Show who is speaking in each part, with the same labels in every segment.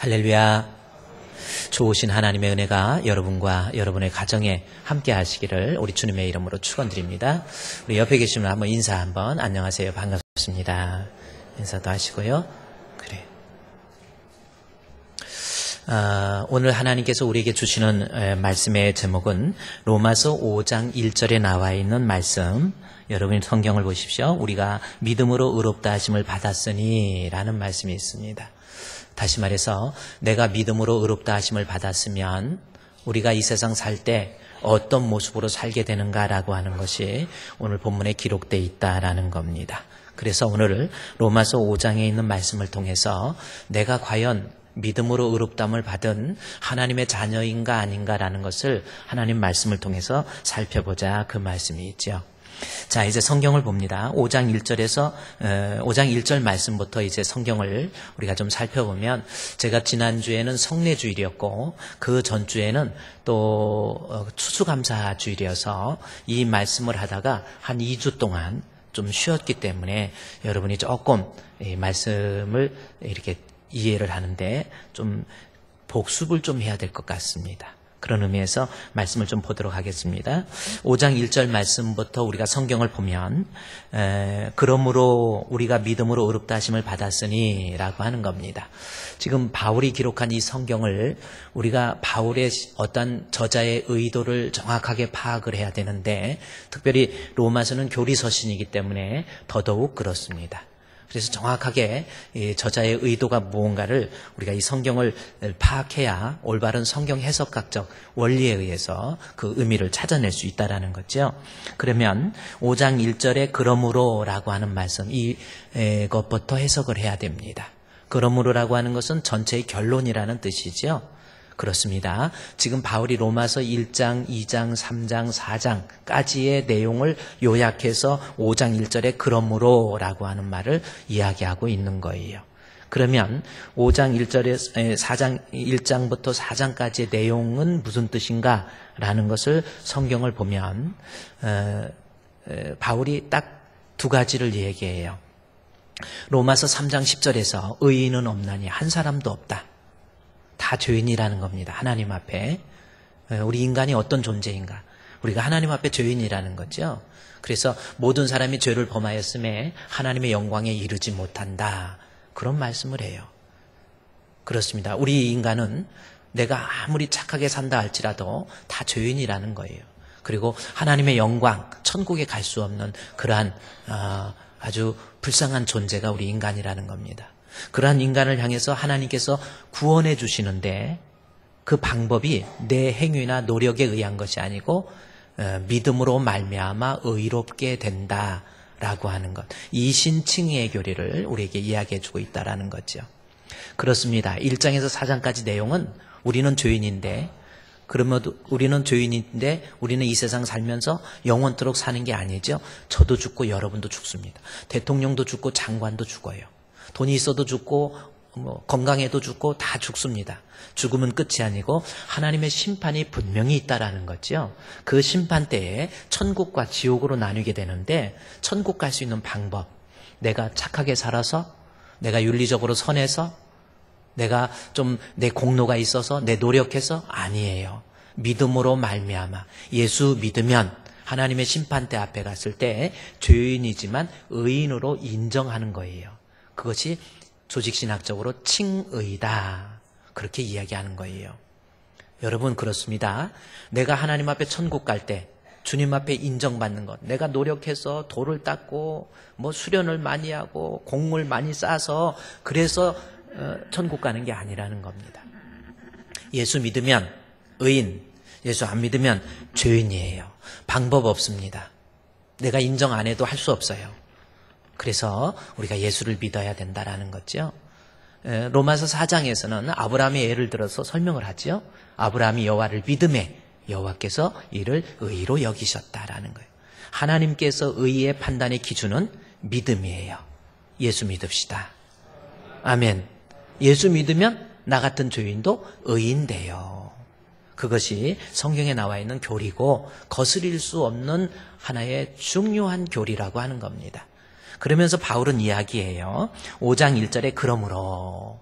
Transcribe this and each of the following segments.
Speaker 1: 할렐루야. 좋으신 하나님의 은혜가 여러분과 여러분의 가정에 함께 하시기를 우리 주님의 이름으로 축원드립니다. 우리 옆에 계신 분 한번 인사 한번. 안녕하세요. 반갑습니다. 인사도 하시고요. 그래. 오늘 하나님께서 우리에게 주시는 말씀의 제목은 로마서 5장 1절에 나와 있는 말씀. 여러분이 성경을 보십시오. 우리가 믿음으로 의롭다 하심을 받았으니 라는 말씀이 있습니다. 다시 말해서 내가 믿음으로 의롭다 하심을 받았으면 우리가 이 세상 살 때 어떤 모습으로 살게 되는가라고 하는 것이 오늘 본문에 기록되어 있다라는 겁니다. 그래서 오늘 로마서 5장에 있는 말씀을 통해서 내가 과연 믿음으로 의롭다함을 받은 하나님의 자녀인가 아닌가라는 것을 하나님 말씀을 통해서 살펴보자, 그 말씀이 있죠. 자, 이제 성경을 봅니다. 5장 1절에서 5장 1절 말씀부터 이제 성경을 우리가 좀 살펴보면, 제가 지난주에는 성례주일이었고 그 전주에는 또 추수감사주일이어서 이 말씀을 하다가 한 2주 동안 좀 쉬었기 때문에 여러분이 조금 이 말씀을 이렇게 이해를 하는데 좀 복습을 좀 해야 될 것 같습니다. 그런 의미에서 말씀을 좀 보도록 하겠습니다. 5장 1절 말씀부터 우리가 성경을 보면 그러므로 우리가 믿음으로 의롭다 하심을 받았으니 라고 하는 겁니다. 지금 바울이 기록한 이 성경을 우리가 바울의 어떤 저자의 의도를 정확하게 파악을 해야 되는데, 특별히 로마서는 교리서신이기 때문에 더더욱 그렇습니다. 그래서 정확하게 저자의 의도가 무언가를 우리가 이 성경을 파악해야 올바른 성경 해석학적 원리에 의해서 그 의미를 찾아낼 수 있다는 거죠. 그러면 5장 1절에 그러므로라고 하는 말씀, 이것부터 해석을 해야 됩니다. 그러므로라고 하는 것은 전체의 결론이라는 뜻이죠. 그렇습니다. 지금 바울이 로마서 1장, 2장, 3장, 4장까지의 내용을 요약해서 5장 1절에 그러므로라고 하는 말을 이야기하고 있는 거예요. 그러면 5장 1절에 4장 1장부터 4장까지의 내용은 무슨 뜻인가라는 것을 성경을 보면 바울이 딱 두 가지를 얘기해요. 로마서 3장 10절에서 의인은 없나니 한 사람도 없다. 다 죄인이라는 겁니다. 하나님 앞에. 우리 인간이 어떤 존재인가? 우리가 하나님 앞에 죄인이라는 거죠. 그래서 모든 사람이 죄를 범하였음에 하나님의 영광에 이르지 못한다. 그런 말씀을 해요. 그렇습니다. 우리 인간은 내가 아무리 착하게 산다 할지라도 다 죄인이라는 거예요. 그리고 하나님의 영광, 천국에 갈 수 없는 그러한 아주 불쌍한 존재가 우리 인간이라는 겁니다. 그러한 인간을 향해서 하나님께서 구원해 주시는데 그 방법이 내 행위나 노력에 의한 것이 아니고 믿음으로 말미암아 의롭게 된다라고 하는 것, 이신칭의의 교리를 우리에게 이야기해 주고 있다라는 거죠. 그렇습니다. 1장에서 4장까지 내용은 우리는 죄인인데, 그러면 우리는 죄인인데 우리는 이 세상 살면서 영원토록 사는 게 아니죠. 저도 죽고 여러분도 죽습니다. 대통령도 죽고 장관도 죽어요. 돈이 있어도 죽고 건강해도 죽고 다 죽습니다. 죽음은 끝이 아니고 하나님의 심판이 분명히 있다라는 거죠. 그 심판 때에 천국과 지옥으로 나뉘게 되는데, 천국 갈 수 있는 방법, 내가 착하게 살아서, 내가 윤리적으로 선해서, 내가 좀 내 공로가 있어서, 내 노력해서 아니에요. 믿음으로 말미암아 예수 믿으면 하나님의 심판대 앞에 갔을 때 죄인이지만 의인으로 인정하는 거예요. 그것이 조직신학적으로 칭의다, 그렇게 이야기하는 거예요. 여러분, 그렇습니다. 내가 하나님 앞에 천국 갈 때 주님 앞에 인정받는 것, 내가 노력해서 돌을 닦고 수련을 많이 하고 공을 많이 쌓아서 그래서 천국 가는 게 아니라는 겁니다. 예수 믿으면 의인, 예수 안 믿으면 죄인이에요. 방법 없습니다. 내가 인정 안 해도 할 수 없어요. 그래서 우리가 예수를 믿어야 된다라는 거죠. 로마서 4장에서는 아브라함의 예를 들어서 설명을 하죠. 아브라함이 여호와를 믿음에 여호와께서 이를 의로 여기셨다라는 거예요. 하나님께서 의의 판단의 기준은 믿음이에요. 예수 믿읍시다. 아멘. 예수 믿으면 나 같은 죄인도 의인 돼요. 그것이 성경에 나와 있는 교리고 거스릴 수 없는 하나의 중요한 교리라고 하는 겁니다. 그러면서 바울은 이야기해요. 5장 1절에 그러므로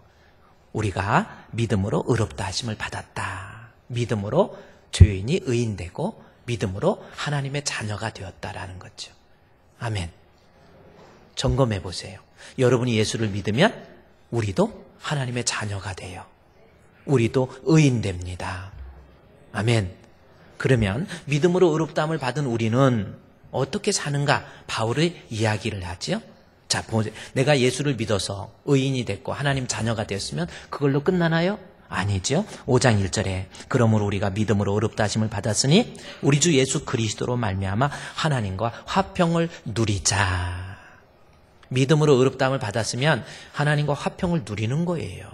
Speaker 1: 우리가 믿음으로 의롭다 하심을 받았다. 믿음으로 죄인이 의인되고 믿음으로 하나님의 자녀가 되었다라는 거죠. 아멘. 점검해 보세요. 여러분이 예수를 믿으면 우리도 하나님의 자녀가 돼요. 우리도 의인됩니다. 아멘. 그러면 믿음으로 의롭다함을 받은 우리는 어떻게 사는가? 바울의 이야기를 하죠. 자, 내가 예수를 믿어서 의인이 됐고 하나님 자녀가 되었으면 그걸로 끝나나요? 아니죠. 5장 1절에 그러므로 우리가 믿음으로 의롭다 하심을 받았으니 우리 주 예수 그리스도로 말미암아 하나님과 화평을 누리자. 믿음으로 의롭다함을 받았으면 하나님과 화평을 누리는 거예요.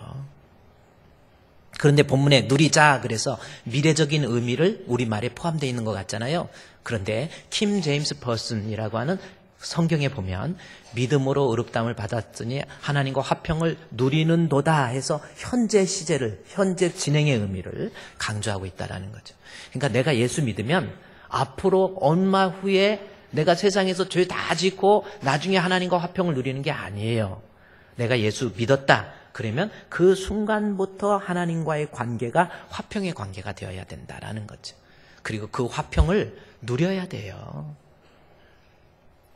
Speaker 1: 그런데 본문에 누리자 그래서 미래적인 의미를 우리말에 포함되어 있는 것 같잖아요. 그런데 킴 제임스 퍼슨이라고 하는 성경에 보면 믿음으로 의롭다함을 받았으니 하나님과 화평을 누리는도다 해서 현재 시제를, 현재 진행의 의미를 강조하고 있다는 거죠. 그러니까 내가 예수 믿으면 앞으로 얼마 후에 내가 세상에서 죄 다 짓고 나중에 하나님과 화평을 누리는 게 아니에요. 내가 예수 믿었다. 그러면 그 순간부터 하나님과의 관계가 화평의 관계가 되어야 된다라는 거죠. 그리고 그 화평을 누려야 돼요.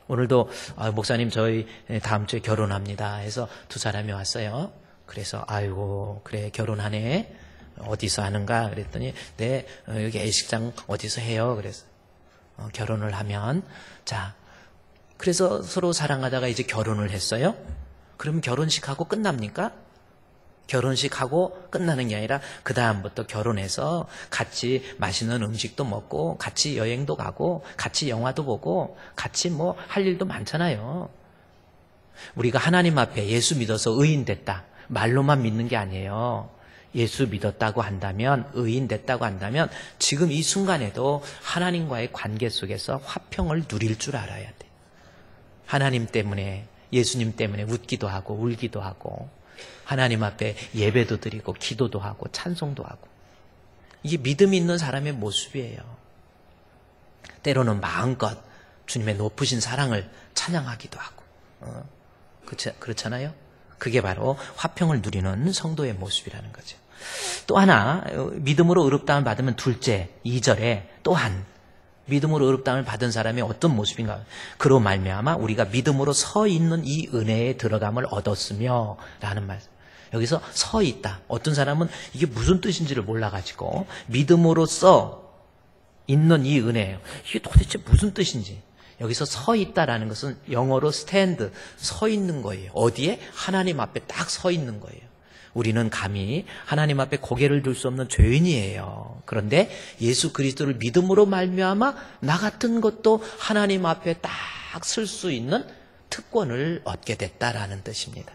Speaker 1: 오늘도 목사님 저희 다음 주에 결혼합니다 해서 두 사람이 왔어요. 그래서 아이고 그래 결혼하네. 어디서 하는가 그랬더니 네 여기 예식장 어디서 해요. 그래서 결혼을 하면 자 그래서 서로 사랑하다가 이제 결혼을 했어요. 그러면 결혼식하고 끝납니까? 결혼식하고 끝나는 게 아니라 그 다음부터 결혼해서 같이 맛있는 음식도 먹고 같이 여행도 가고 같이 영화도 보고 같이 뭐 할 일도 많잖아요. 우리가 하나님 앞에 예수 믿어서 의인 됐다. 말로만 믿는 게 아니에요. 예수 믿었다고 한다면 의인 됐다고 한다면 지금 이 순간에도 하나님과의 관계 속에서 화평을 누릴 줄 알아야 돼. 하나님 때문에 예수님 때문에 웃기도 하고 울기도 하고 하나님 앞에 예배도 드리고 기도도 하고 찬송도 하고 이게 믿음이 있는 사람의 모습이에요. 때로는 마음껏 주님의 높으신 사랑을 찬양하기도 하고 그렇잖아요. 그게 바로 화평을 누리는 성도의 모습이라는 거죠. 또 하나 믿음으로 의롭다함을 받으면 둘째 2절에 또한 믿음으로 의롭다함을 받은 사람이 어떤 모습인가? 그로 말미암아 우리가 믿음으로 서 있는 이 은혜에 들어감을 얻었으며 라는 말. 여기서 서 있다. 어떤 사람은 이게 무슨 뜻인지를 몰라가지고 믿음으로써 있는 이 은혜예요. 이게 도대체 무슨 뜻인지. 여기서 서 있다라는 것은 영어로 stand, 서 있는 거예요. 어디에? 하나님 앞에 딱 서 있는 거예요. 우리는 감히 하나님 앞에 고개를 들 수 없는 죄인이에요. 그런데 예수 그리스도를 믿음으로 말미암아 나 같은 것도 하나님 앞에 딱 설 수 있는 특권을 얻게 됐다라는 뜻입니다.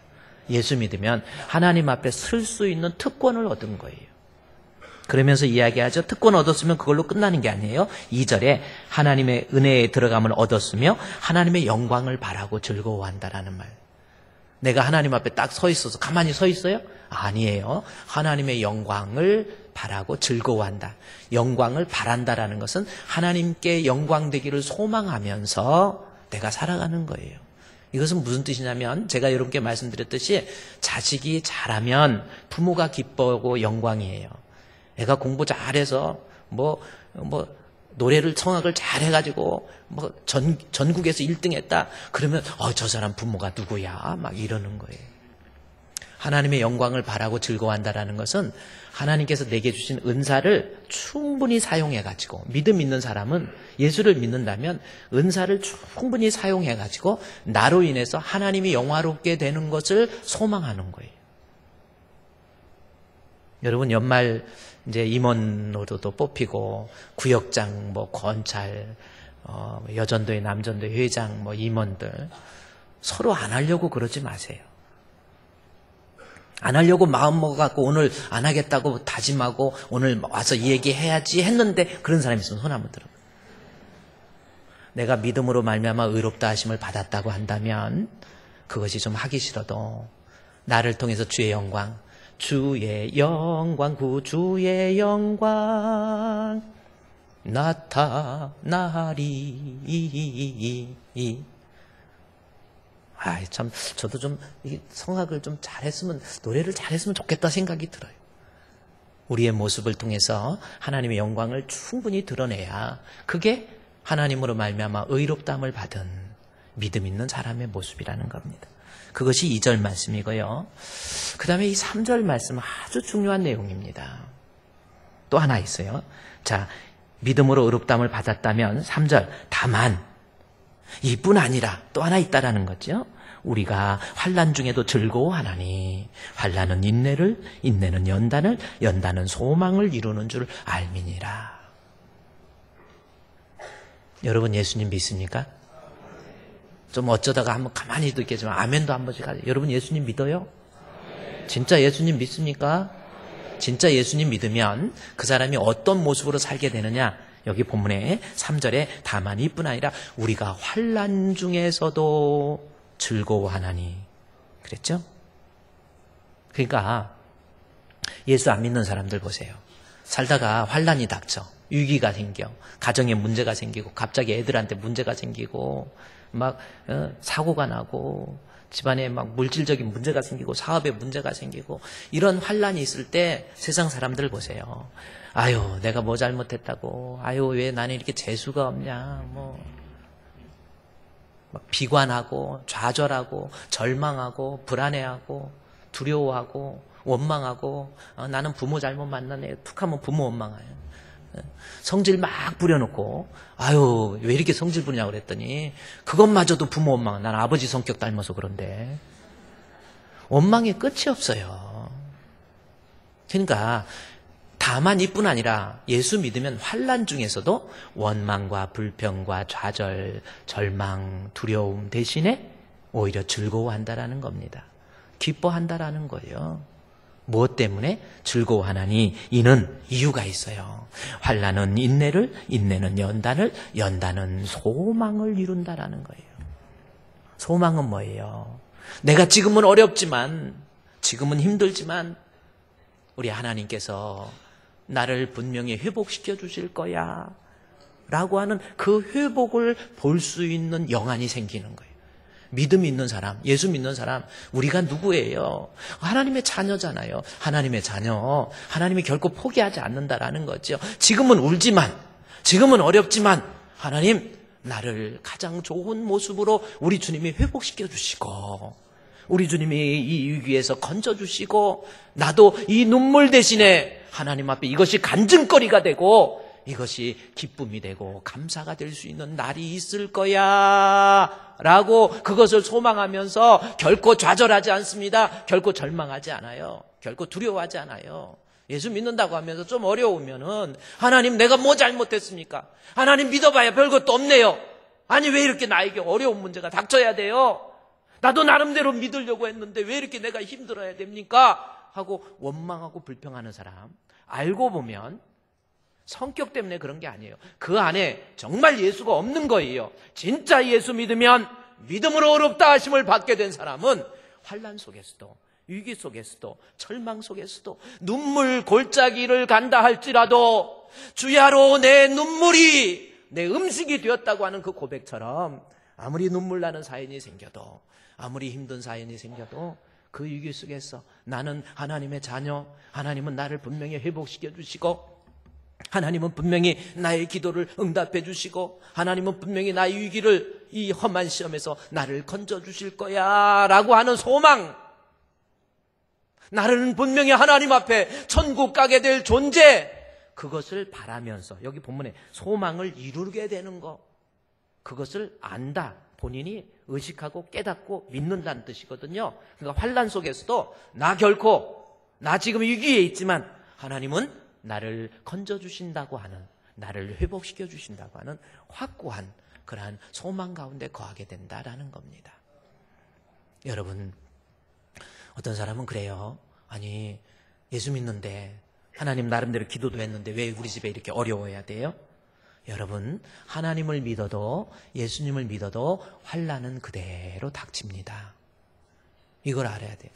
Speaker 1: 예수 믿으면 하나님 앞에 설 수 있는 특권을 얻은 거예요. 그러면서 이야기하죠. 특권 얻었으면 그걸로 끝나는 게 아니에요. 2절에 하나님의 은혜에 들어감을 얻었으며 하나님의 영광을 바라고 즐거워한다라는 말. 내가 하나님 앞에 딱 서 있어서 가만히 서 있어요? 아니에요. 하나님의 영광을 바라고 즐거워한다. 영광을 바란다라는 것은 하나님께 영광되기를 소망하면서 내가 살아가는 거예요. 이것은 무슨 뜻이냐면 제가 여러분께 말씀드렸듯이 자식이 잘하면 부모가 기뻐하고 영광이에요. 애가 공부 잘해서 노래를 성악을 잘해가지고 전국에서 1등 했다. 그러면 저 사람 부모가 누구야? 막 이러는 거예요. 하나님의 영광을 바라고 즐거워한다라는 것은 하나님께서 내게 주신 은사를 충분히 사용해가지고 믿음 있는 사람은 예수를 믿는다면 은사를 충분히 사용해가지고 나로 인해서 하나님이 영화롭게 되는 것을 소망하는 거예요. 여러분 연말 이제 임원으로도 뽑히고 구역장, 권찰, 여전도의 남전도의 회장, 임원들 서로 안 하려고 그러지 마세요. 안 하려고 마음 먹어갖고 오늘 안 하겠다고 다짐하고 오늘 와서 이 얘기 해야지 했는데 그런 사람이 있으면 손 한번 들어. 내가 믿음으로 말미암아 의롭다 하심을 받았다고 한다면 그것이 좀 하기 싫어도 나를 통해서 주의 영광, 구주의 영광 나타나리. 참 저도 좀 성악을 좀 잘했으면 노래를 잘했으면 좋겠다 생각이 들어요. 우리의 모습을 통해서 하나님의 영광을 충분히 드러내야 그게 하나님으로 말미암아 의롭다함을 받은 믿음 있는 사람의 모습이라는 겁니다. 그것이 2절 말씀이고요. 그 다음에 이 3절 말씀은 아주 중요한 내용입니다. 또 하나 있어요. 자, 믿음으로 의롭다함을 받았다면 3절 다만 이뿐 아니라 또 하나 있다라는 거죠. 우리가 환난 중에도 즐거워하나니 환난은 인내를, 인내는 연단을, 연단은 소망을 이루는 줄 알미니라. 여러분 예수님 믿습니까? 좀 어쩌다가 한번 가만히 듣겠지만 아멘도 한 번씩 하세요. 여러분 예수님 믿어요? 진짜 예수님 믿습니까? 진짜 예수님 믿으면 그 사람이 어떤 모습으로 살게 되느냐? 여기 본문에 3절에 다만 이뿐 아니라 우리가 환난 중에서도 즐거워하나니 그랬죠? 그러니까 예수 안 믿는 사람들 보세요. 살다가 환난이 닥쳐. 위기가 생겨. 가정에 문제가 생기고 갑자기 애들한테 문제가 생기고 막 사고가 나고 집안에 막 물질적인 문제가 생기고 사업에 문제가 생기고 이런 환난이 있을 때 세상 사람들 보세요. 아유 내가 뭐 잘못했다고 아유 왜 나는 이렇게 재수가 없냐 뭐 막 비관하고 좌절하고 절망하고 불안해하고 두려워하고 원망하고 나는 부모 잘못 만나네 툭 하면 부모 원망해요. 성질 막 부려놓고 아유 왜 이렇게 성질 부냐고 그랬더니 그것마저도 부모 원망. 난 아버지 성격 닮아서 그런데 원망의 끝이 없어요. 그러니까 다만 이뿐 아니라 예수 믿으면 환난 중에서도 원망과 불평과 좌절, 절망, 두려움 대신에 오히려 즐거워한다라는 겁니다. 기뻐한다라는 거예요. 무엇 때문에 즐거워하나니 이는 이유가 있어요. 환난은 인내를, 인내는 연단을, 연단은 소망을 이룬다라는 거예요. 소망은 뭐예요? 내가 지금은 어렵지만, 지금은 힘들지만 우리 하나님께서 나를 분명히 회복시켜 주실 거야 라고 하는 그 회복을 볼 수 있는 영안이 생기는 거예요. 믿음이 있는 사람, 예수 믿는 사람, 우리가 누구예요? 하나님의 자녀잖아요. 하나님의 자녀, 하나님이 결코 포기하지 않는다라는 거죠. 지금은 울지만, 지금은 어렵지만 하나님 나를 가장 좋은 모습으로 우리 주님이 회복시켜 주시고 우리 주님이 이 위기에서 건져주시고 나도 이 눈물 대신에 하나님 앞에 이것이 간증거리가 되고 이것이 기쁨이 되고 감사가 될 수 있는 날이 있을 거야 라고 그것을 소망하면서 결코 좌절하지 않습니다. 결코 절망하지 않아요. 결코 두려워하지 않아요. 예수 믿는다고 하면서 좀 어려우면은 하나님 내가 뭐 잘못했습니까? 하나님 믿어봐야 별것도 없네요. 아니 왜 이렇게 나에게 어려운 문제가 닥쳐야 돼요? 나도 나름대로 믿으려고 했는데 왜 이렇게 내가 힘들어야 됩니까? 하고 원망하고 불평하는 사람 알고 보면 성격 때문에 그런 게 아니에요. 그 안에 정말 예수가 없는 거예요. 진짜 예수 믿으면 믿음으로 어렵다 하심을 받게 된 사람은 환난 속에서도 위기 속에서도 절망 속에서도 눈물 골짜기를 간다 할지라도 주야로 내 눈물이 내 음식이 되었다고 하는 그 고백처럼 아무리 눈물 나는 사연이 생겨도 아무리 힘든 사연이 생겨도 그 위기 속에서 나는 하나님의 자녀, 하나님은 나를 분명히 회복시켜 주시고 하나님은 분명히 나의 기도를 응답해 주시고 하나님은 분명히 나의 위기를 이 험한 시험에서 나를 건져 주실 거야 라고 하는 소망, 나는 분명히 하나님 앞에 천국 가게 될 존재, 그것을 바라면서 여기 본문에 소망을 이루게 되는 거, 그것을 안다, 본인이 의식하고 깨닫고 믿는다는 뜻이거든요. 그러니까 환난 속에서도 나 지금 위기에 있지만 하나님은 나를 건져주신다고 하는, 나를 회복시켜 주신다고 하는 확고한 그러한 소망 가운데 거하게 된다라는 겁니다. 여러분, 어떤 사람은 그래요. 아니 예수 믿는데 하나님 나름대로 기도도 했는데 왜 우리 집에 이렇게 어려워야 돼요? 여러분, 하나님을 믿어도 예수님을 믿어도 환난은 그대로 닥칩니다. 이걸 알아야 돼요.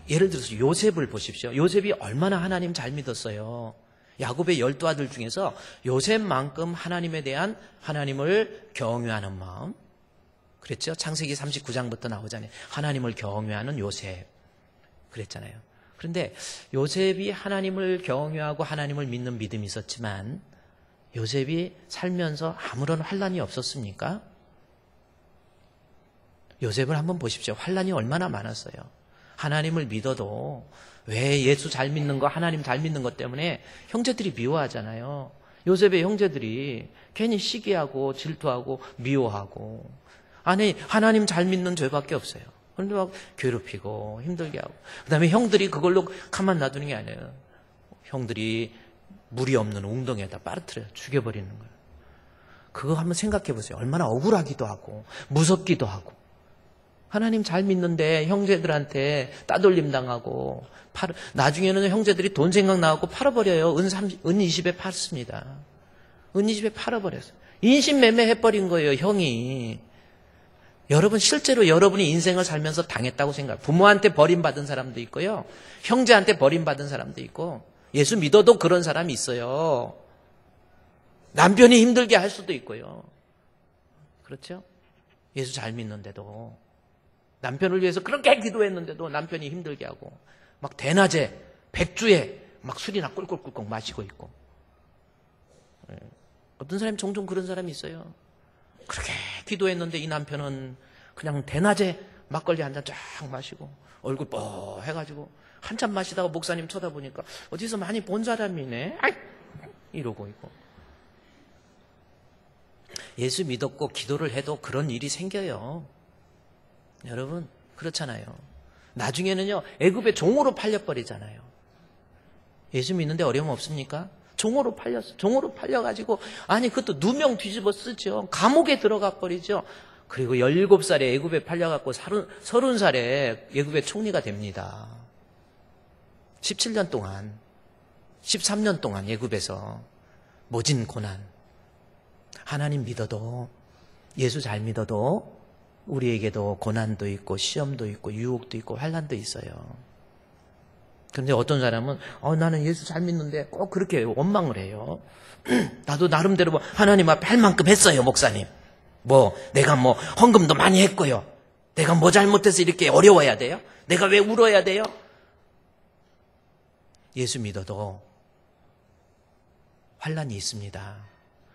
Speaker 1: 예를 들어서 요셉을 보십시오. 요셉이 얼마나 하나님 잘 믿었어요. 야곱의 12아들 중에서 요셉만큼 하나님에 대한 하나님을 경외하는 마음, 그랬죠? 창세기 39장부터 나오잖아요. 하나님을 경외하는 요셉 그랬잖아요. 그런데 요셉이 하나님을 경외하고 하나님을 믿는 믿음이 있었지만 요셉이 살면서 아무런 환난이 없었습니까? 요셉을 한번 보십시오. 환난이 얼마나 많았어요. 하나님을 믿어도 왜 예수 잘 믿는 거, 하나님 잘 믿는 것 때문에 형제들이 미워하잖아요. 요셉의 형제들이 괜히 시기하고 질투하고 미워하고, 아니 하나님 잘 믿는 죄밖에 없어요. 그런데 막 괴롭히고 힘들게 하고, 그 다음에 형들이 그걸로 가만 놔두는 게 아니에요. 형들이 물이 없는 웅덩이에다 빠르뜨려 죽여버리는 거예요. 그거 한번 생각해 보세요. 얼마나 억울하기도 하고 무섭기도 하고. 하나님 잘 믿는데 형제들한테 따돌림 당하고, 나중에는 형제들이 돈 생각나고 팔아버려요. 은 20에 팔습니다. 은 20에 팔아버렸어요. 인신매매 해버린 거예요, 형이. 여러분, 실제로 여러분이 인생을 살면서 당했다고 생각해요. 부모한테 버림받은 사람도 있고요, 형제한테 버림받은 사람도 있고, 예수 믿어도 그런 사람이 있어요. 남편이 힘들게 할 수도 있고요. 그렇죠? 예수 잘 믿는데도, 남편을 위해서 그렇게 기도했는데도 남편이 힘들게 하고, 막 대낮에 백주에 막 술이나 꿀꿀꿀꿀 마시고 있고. 어떤 사람이 종종 그런 사람이 있어요. 그렇게 기도했는데 이 남편은 그냥 대낮에 막걸리 한 잔 쫙 마시고 얼굴 뻐해가지고 한참 마시다가 목사님 쳐다보니까 어디서 많이 본 사람이네, 아이! 이러고 있고. 예수 믿었고 기도를 해도 그런 일이 생겨요. 여러분, 그렇잖아요. 나중에는요, 애굽의 종으로 팔려버리잖아요. 예수 믿는데 어려움 없습니까? 종으로 팔렸어. 종으로 팔려가지고, 아니, 그것도 누명 뒤집어 쓰죠. 감옥에 들어가 버리죠. 그리고 17살에 애굽에 팔려갖고 30살에 애굽의 총리가 됩니다. 17년 동안, 13년 동안 애굽에서 모진 고난. 하나님 믿어도, 예수 잘 믿어도 우리에게도 고난도 있고 시험도 있고 유혹도 있고 환난도 있어요. 그런데 어떤 사람은 나는 예수 잘 믿는데 꼭 그렇게 원망을 해요. 나도 나름대로 하나님 앞에 할 만큼 했어요, 목사님. 내가 헌금도 많이 했고요. 내가 잘못해서 이렇게 어려워야 돼요? 내가 왜 울어야 돼요? 예수 믿어도 환난이 있습니다.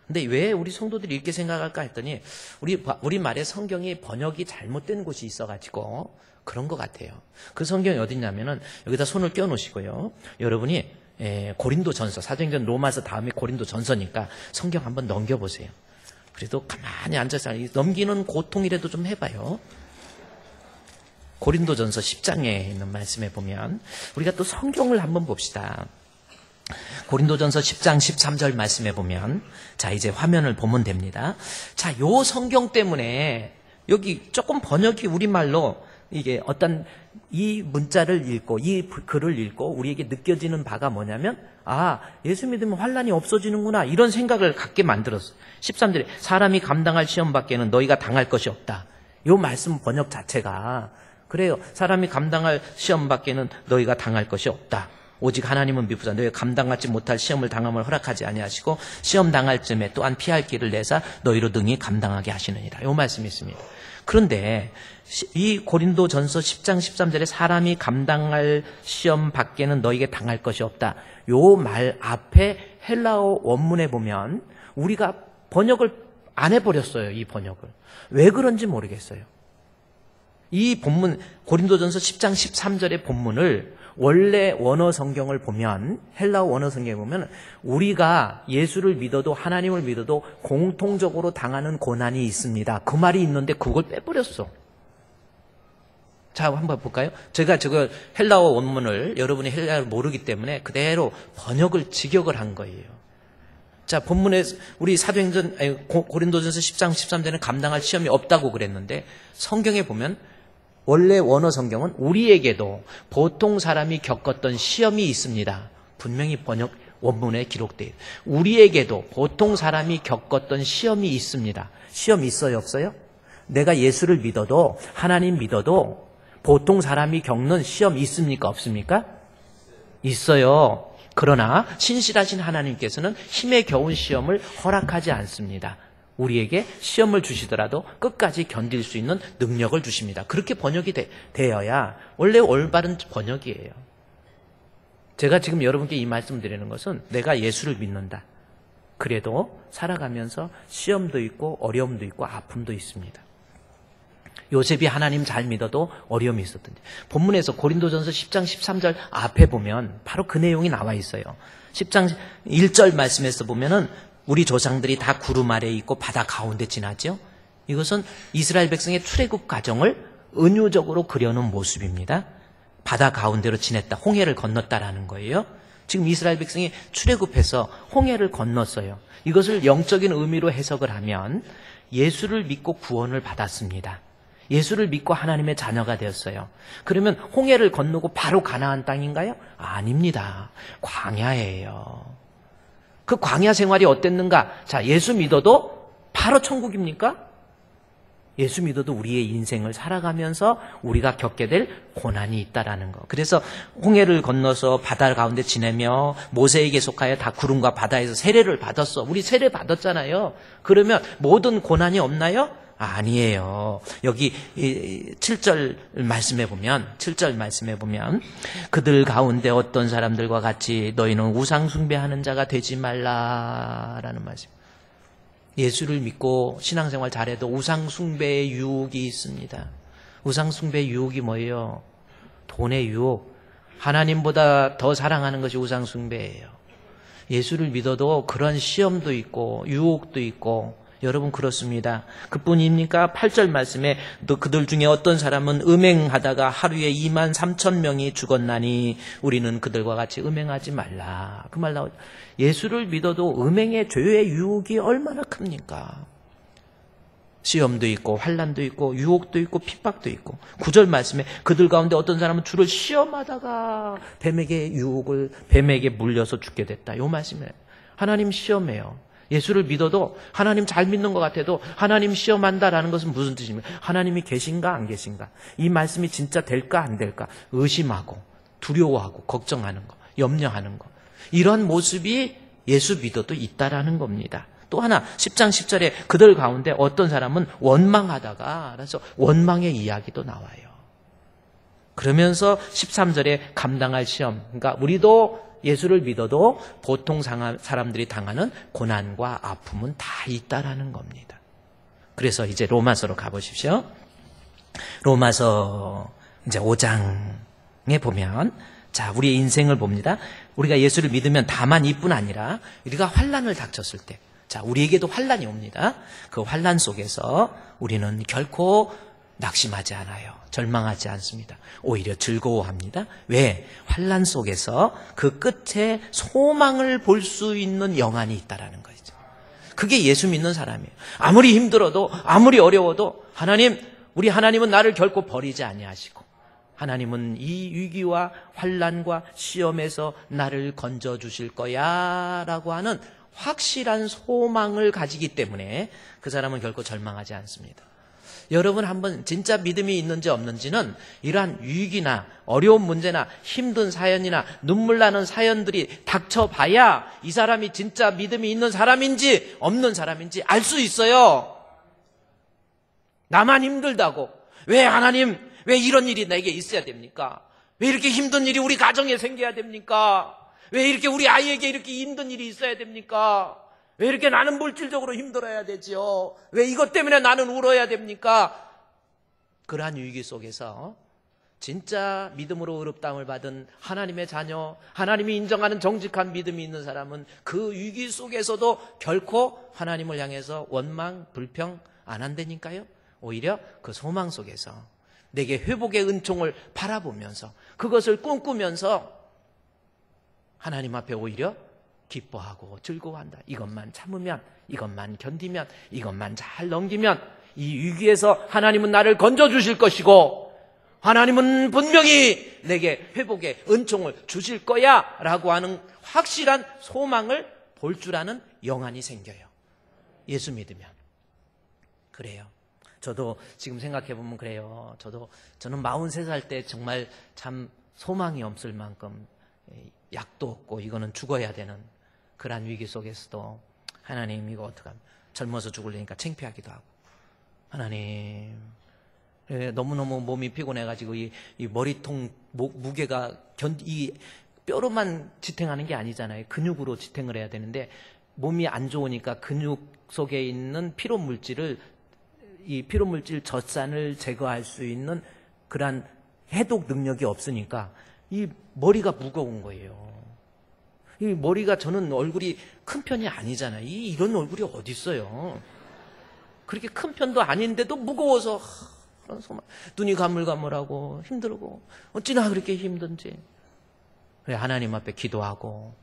Speaker 1: 근데 왜 우리 성도들이 이렇게 생각할까 했더니 우리 말에 성경이 번역이 잘못된 곳이 있어가지고 그런 것 같아요. 그 성경이 어디냐면은 여기다 손을 껴놓으시고요. 여러분이 고린도전서, 사도행전 로마서 다음에 고린도전서니까 성경 한번 넘겨보세요. 그래도 가만히 앉아서 넘기는 고통이라도 좀 해봐요. 고린도전서 10장에 있는 말씀에 보면 우리가 또 성경을 한번 봅시다. 고린도전서 10장 13절 말씀에 보면, 자, 이제 화면을 보면 됩니다. 자, 요 성경 때문에 여기 조금 번역이 우리말로 이게 어떤 이 문자를 읽고 이 글을 읽고 우리에게 느껴지는 바가 뭐냐면, 예수 믿으면 환난이 없어지는구나, 이런 생각을 갖게 만들었어요. 13절에 사람이 감당할 시험 밖에는 너희가 당할 것이 없다. 요 말씀 번역 자체가 그래요. 사람이 감당할 시험 밖에는 너희가 당할 것이 없다. 오직 하나님은 미쁘사 너희가 감당하지 못할 시험을 당함을 허락하지 아니하시고 시험 당할 쯤에 또한 피할 길을 내사 너희로 등이 감당하게 하시느니라. 이 말씀이 있습니다. 그런데 이 고린도전서 10장 13절에 사람이 감당할 시험 밖에는 너희에게 당할 것이 없다. 요 말 앞에 헬라어 원문에 보면 우리가 번역을 안 해버렸어요. 이 번역을. 왜 그런지 모르겠어요. 이 본문 고린도전서 10장 13절의 본문을 원래 원어 성경을 보면, 헬라어 원어 성경에 보면 우리가 예수를 믿어도 하나님을 믿어도 공통적으로 당하는 고난이 있습니다. 그 말이 있는데 그걸 빼버렸어. 자, 한번 볼까요? 제가 저거 헬라어 원문을, 여러분이 헬라어를 모르기 때문에 그대로 번역을 직역을 한 거예요. 자, 본문에 우리 고린도전서 10장 13절에는 감당할 시험이 없다고 그랬는데, 성경에 보면 원래 원어 성경은 우리에게도 보통 사람이 겪었던 시험이 있습니다. 분명히 번역 원문에 기록돼요. 우리에게도 보통 사람이 겪었던 시험이 있습니다. 시험 있어요, 없어요? 내가 예수를 믿어도, 하나님 믿어도 보통 사람이 겪는 시험 있습니까, 없습니까? 있어요. 그러나 신실하신 하나님께서는 힘에 겨운 시험을 허락하지 않습니다. 우리에게 시험을 주시더라도 끝까지 견딜 수 있는 능력을 주십니다. 그렇게 번역이 되어야 원래 올바른 번역이에요. 제가 지금 여러분께 이 말씀 드리는 것은 내가 예수를 믿는다. 그래도 살아가면서 시험도 있고 어려움도 있고 아픔도 있습니다. 요셉이 하나님 잘 믿어도 어려움이 있었던데 본문에서 고린도전서 10장 13절 앞에 보면 바로 그 내용이 나와 있어요. 10장 1절 말씀에서 보면은 우리 조상들이 다 구름 아래에 있고 바다 가운데 지나죠. 이것은 이스라엘 백성의 출애굽 과정을 은유적으로 그려놓은 모습입니다. 바다 가운데로 지냈다, 홍해를 건넜다라는 거예요. 지금 이스라엘 백성이 출애굽해서 홍해를 건넜어요. 이것을 영적인 의미로 해석을 하면 예수를 믿고 구원을 받았습니다. 예수를 믿고 하나님의 자녀가 되었어요. 그러면 홍해를 건너고 바로 가나안 땅인가요? 아닙니다. 광야예요. 그 광야 생활이 어땠는가? 자, 예수 믿어도 바로 천국입니까? 예수 믿어도 우리의 인생을 살아가면서 우리가 겪게 될 고난이 있다라는 거. 그래서 홍해를 건너서 바다 가운데 지내며 모세에게 속하여 다 구름과 바다에서 세례를 받았어. 우리 세례 받았잖아요. 그러면 모든 고난이 없나요? 아니에요. 여기 7절 말씀에 보면 그들 가운데 어떤 사람들과 같이 너희는 우상 숭배하는 자가 되지 말라라는 말씀. 예수를 믿고 신앙생활 잘해도 우상 숭배의 유혹이 있습니다. 우상 숭배의 유혹이 뭐예요? 돈의 유혹. 하나님보다 더 사랑하는 것이 우상 숭배예요. 예수를 믿어도 그런 시험도 있고 유혹도 있고 여러분 그렇습니다. 그뿐입니까? 8절 말씀에 또 그들 중에 어떤 사람은 음행하다가 하루에 23,000명이 죽었나니 우리는 그들과 같이 음행하지 말라. 그 말 나오죠. 예수를 믿어도 음행의 죄의 유혹이 얼마나 큽니까? 시험도 있고 환난도 있고 유혹도 있고 핍박도 있고 9절 말씀에 그들 가운데 어떤 사람은 주를 시험하다가 뱀에게 물려서 죽게 됐다. 이 말씀에 하나님 시험해요. 예수를 믿어도 하나님 잘 믿는 것 같아도 하나님 시험한다라는 것은 무슨 뜻입니까? 하나님이 계신가 안 계신가? 이 말씀이 진짜 될까 안 될까? 의심하고 두려워하고 걱정하는 거, 염려하는 거. 이런 모습이 예수 믿어도 있다라는 겁니다. 또 하나 10장 10절에 그들 가운데 어떤 사람은 원망하다가 그래서 원망의 이야기도 나와요. 그러면서 13절에 감당할 시험. 그러니까 우리도 예수를 믿어도 보통 사람들이 당하는 고난과 아픔은 다 있다라는 겁니다. 그래서 이제 로마서로 가보십시오. 로마서 이제 5장에 보면 자, 우리의 인생을 봅니다. 우리가 예수를 믿으면 다만 이뿐 아니라 우리가 환난을 닥쳤을 때 자, 우리에게도 환난이 옵니다. 그 환난 속에서 우리는 결코 낙심하지 않아요. 절망하지 않습니다. 오히려 즐거워합니다. 왜? 환난 속에서 그 끝에 소망을 볼 수 있는 영안이 있다라는 거죠. 그게 예수 믿는 사람이에요. 아무리 힘들어도 아무리 어려워도 우리 하나님은 나를 결코 버리지 아니하시고 하나님은 이 위기와 환난과 시험에서 나를 건져 주실 거야라고 하는 확실한 소망을 가지기 때문에 그 사람은 결코 절망하지 않습니다. 여러분 한번 진짜 믿음이 있는지 없는지는 이러한 위기나 어려운 문제나 힘든 사연이나 눈물 나는 사연들이 닥쳐봐야 이 사람이 진짜 믿음이 있는 사람인지 없는 사람인지 알 수 있어요. 나만 힘들다고 왜 하나님 왜 이런 일이 내게 있어야 됩니까? 왜 이렇게 힘든 일이 우리 가정에 생겨야 됩니까? 왜 이렇게 우리 아이에게 이렇게 힘든 일이 있어야 됩니까? 왜 이렇게 나는 물질적으로 힘들어야 되지요? 왜 이것 때문에 나는 울어야 됩니까? 그러한 위기 속에서 진짜 믿음으로 의롭다함을 받은 하나님의 자녀, 하나님이 인정하는 정직한 믿음이 있는 사람은 그 위기 속에서도 결코 하나님을 향해서 원망, 불평 안 한다니까요. 오히려 그 소망 속에서 내게 회복의 은총을 바라보면서 그것을 꿈꾸면서 하나님 앞에 오히려 기뻐하고 즐거워한다. 이것만 참으면, 이것만 견디면, 이것만 잘 넘기면 이 위기에서 하나님은 나를 건져주실 것이고 하나님은 분명히 내게 회복의 은총을 주실 거야 라고 하는 확실한 소망을 볼 줄 아는 영안이 생겨요. 예수 믿으면. 그래요. 저도 지금 생각해보면 그래요. 저는 43살 때 정말 참 소망이 없을 만큼 약도 없고 이거는 죽어야 되는 그러한 위기 속에서도 하나님 이거 어떡하면 젊어서 죽으려니까 창피하기도 하고 하나님 너무너무 몸이 피곤해가지고 이 머리통 무게가 이 뼈로만 지탱하는 게 아니잖아요. 근육으로 지탱을 해야 되는데 몸이 안 좋으니까 근육 속에 있는 피로 물질을 이 피로 물질 젖산을 제거할 수 있는 그러한 해독 능력이 없으니까 이 머리가 무거운 거예요. 이 머리가 저는 얼굴이 큰 편이 아니잖아요. 이런 얼굴이 어디 있어요? 그렇게 큰 편도 아닌데도 무거워서 눈이 가물가물하고 힘들고 어찌나 그렇게 힘든지. 하나님 앞에 기도하고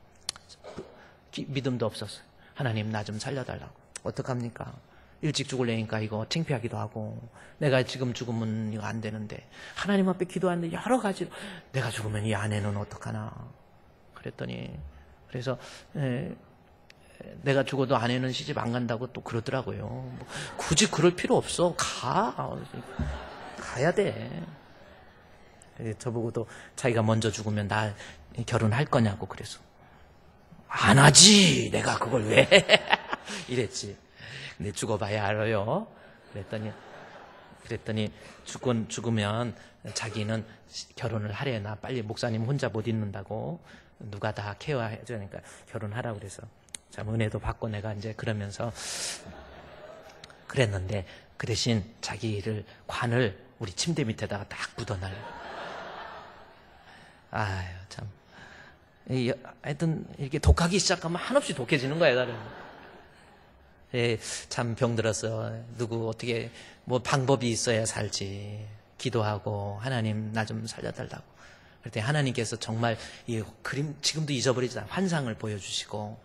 Speaker 1: 믿음도 없었어요. 하나님 나 좀 살려달라고. 어떡합니까? 일찍 죽을래니까 이거 창피하기도 하고 내가 지금 죽으면 이거 안 되는데 하나님 앞에 기도하는데 여러 가지로 내가 죽으면 이 아내는 어떡하나 그랬더니 그래서 내가 죽어도 아내는 시집 안 간다고 또 그러더라고요. 뭐 굳이 그럴 필요 없어. 가야 돼. 저보고도 자기가 먼저 죽으면 나 결혼할 거냐고 그래서 안 하지. 내가 그걸 왜 이랬지. 근데 죽어봐야 알아요. 그랬더니 죽으면 자기는 결혼을 하래. 나 빨리 목사님 혼자 못 있는다고 누가 다 케어해 주니까 결혼하라고 그래서 참 은혜도 받고 내가 이제 그러면서 그랬는데 그 대신 자기를 관을 우리 침대 밑에다가 딱 묻어놔요. 아유 참. 하여튼 이렇게 독하기 시작하면 한없이 독해지는 거예요, 나는. 참 병들었어. 누구 어떻게 뭐 방법이 있어야 살지. 기도하고 하나님 나 좀 살려달라고. 그때 하나님께서 정말 이 그림 지금도 잊어버리지 않아 환상을 보여주시고